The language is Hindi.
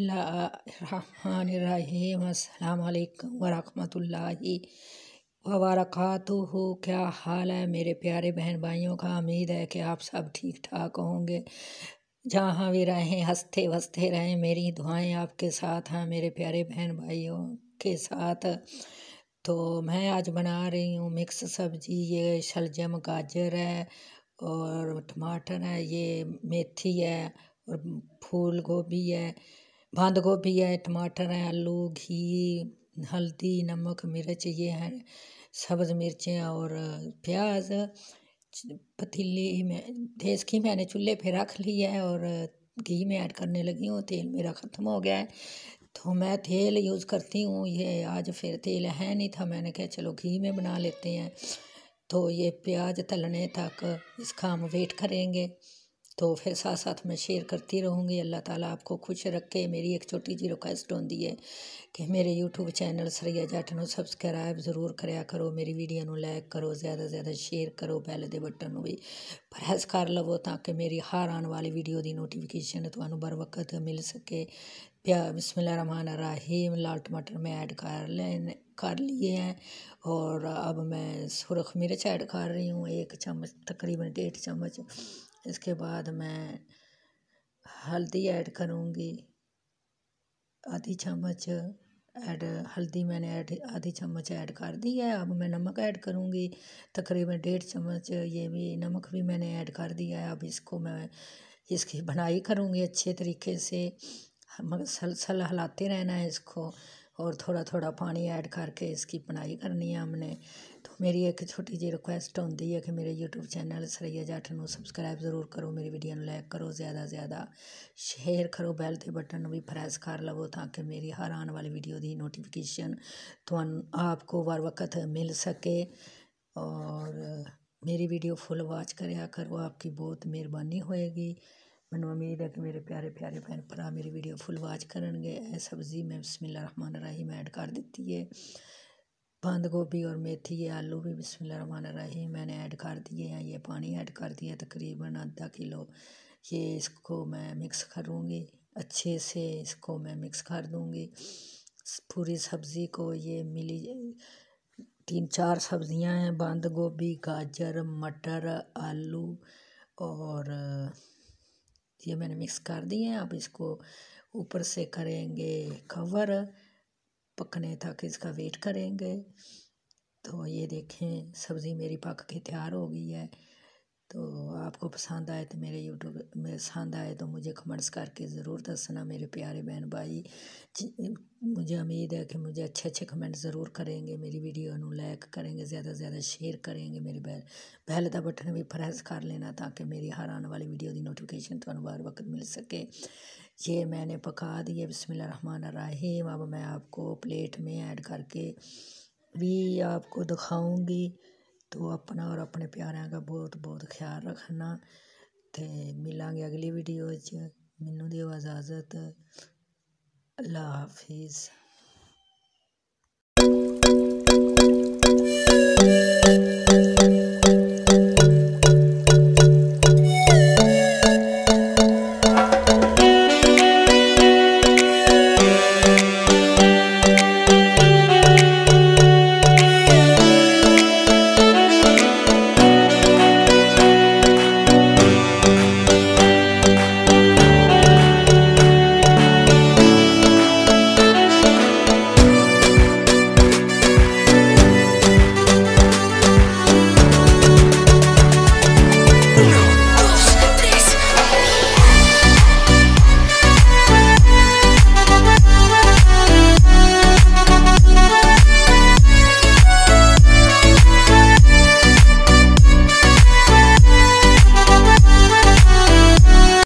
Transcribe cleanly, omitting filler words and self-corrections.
बिस्मिल्लाहिर्रहमानिर्रहीम। अस्सलाम वालेकुम वरहमतुल्लाहि वबरकातुहू। क्या हाल है मेरे प्यारे बहन भाइयों का। उम्मीद है कि आप सब ठीक ठाक होंगे, जहाँ भी रहें हंसते वसते रहें। मेरी दुआएं आपके साथ हैं मेरे प्यारे बहन भाइयों के साथ। तो मैं आज बना रही हूँ मिक्स सब्जी। ये शलजम गाजर है और टमाटर है, ये मेथी है और फूल गोभी है, बंद गोभी है, टमाटर है, आलू, घी, हल्दी, नमक, मिर्च, ये है सब्ज़ मिर्चें और प्याज। पतीली में देश की मैंने चूल्हे पे रख ली है और घी में ऐड करने लगी हूँ। तेल मेरा ख़त्म हो गया है तो मैं तेल यूज़ करती हूँ। ये आज फिर तेल है नहीं था, मैंने कहा चलो घी में बना लेते हैं। तो ये प्याज तलने तक इसका हम वेट करेंगे, तो फिर साथ साथ मैं शेयर करती रहूँगी। अल्लाह ताला आपको खुश रखे। मेरी एक छोटी जी रिक्वेस्ट होती है कि मेरे यूट्यूब चैनल सरैया जट नूं सबसक्राइब ज़रूर कराया करो, मेरी वीडियो नूं लाइक करो, ज़्यादा ज़्यादा शेयर करो, बैल दे बटन नूं भी प्रेस कर लवो ताकि मेरी हर आने वाली वीडियो की नोटिफिकेशन तुहानूं बर वक्त मिल सके। बिस्मिल्लाहिर्रहमानिर्रहीम। लाल टमाटर में ऐड कर लिए हैं और अब मैं सुरख मिर्च ऐड कर रही हूँ 1 चम्मच, तकरीबन 1.5 चम्मच। इसके बाद मैं हल्दी ऐड करूँगी आधी चम्मच हल्दी मैंने आधी चम्मच ऐड कर दी है। अब मैं नमक ऐड करूँगी तकरीबन 1.5 चम्मच, ये भी नमक भी मैंने ऐड कर दिया है। अब इसको मैं इसकी बनाई करूँगी अच्छे तरीके से, मसलसल हिलाते रहना है इसको और थोड़ा थोड़ा पानी ऐड करके इसकी बनाई करनी है हमने। तो मेरी एक छोटी जी रिक्वेस्ट होती है कि मेरे यूट्यूब चैनल सरैया जट नूं सबसक्राइब ज़रूर करो, मेरी वीडियो नूं लाइक करो, ज़्यादा ज़्यादा शेयर करो, बैल के बटन भी प्रेस कर लवो ताकि मेरी हर आने वाली वीडियो की नोटिफिकेशन आपको बर वक्त मिल सके। और मेरी वीडियो फुल वॉच कराया करो, आपकी बहुत मेहरबानी होएगी। मैनूं उम्मीद है कि मेरे प्यारे प्यारे भैन भरा मेरी वीडियो फुल वॉच करेंगे। सब्ज़ी में बिस्मिल्लाहिर्रहमानिर्रहीम ऐड कर दी है, बंद गोभी और मेथी, ये आलू भी बिस्मिल्लाहिर्रहमानिर्रहीम मैंने ऐड कर दिए हैं। ये पानी ऐड कर दिया तकरीबन आधा किलो। ये इसको मैं मिक्स करूँगी अच्छे से, इसको मैं मिक्स कर दूँगी पूरी सब्ज़ी को। ये मिली 3-4 सब्ज़ियाँ हैं, बंद गोभी, गाजर, मटर, आलू और ये मैंने मिक्स कर दिए हैं। अब इसको ऊपर से करेंगे कवर, पकने तक इसका वेट करेंगे। तो ये देखें सब्ज़ी मेरी पक के तैयार हो गई है। तो आपको पसंद आए तो मेरे यूट्यूब में पसंद आए तो मुझे कमेंट्स करके ज़रूर दसना मेरे प्यारे बहन भाई। मुझे उम्मीद है कि मुझे अच्छे अच्छे कमेंट ज़रूर करेंगे, मेरी वीडियो नूं लाइक करेंगे, ज़्यादा से ज़्यादा शेयर करेंगे, मेरी बैल का बटन भी प्रेस कर लेना ताकि मेरी हर आने वाली वीडियो की नोटिफिकेशन तुहानूं बार वक्त मिल सके। ये मैंने पका दिए बिस्मिल्लाहिर्रहमानिर्रहीम। अब मैं आपको प्लेट में ऐड करके भी आपको दिखाऊंगी। तो अपना और अपने प्यारों का बहुत बहुत ख्याल रखना। तो मिलांगे अगली वीडियो च। मैनूं दिओ इजाज़त। अल्लाह हाफिज़।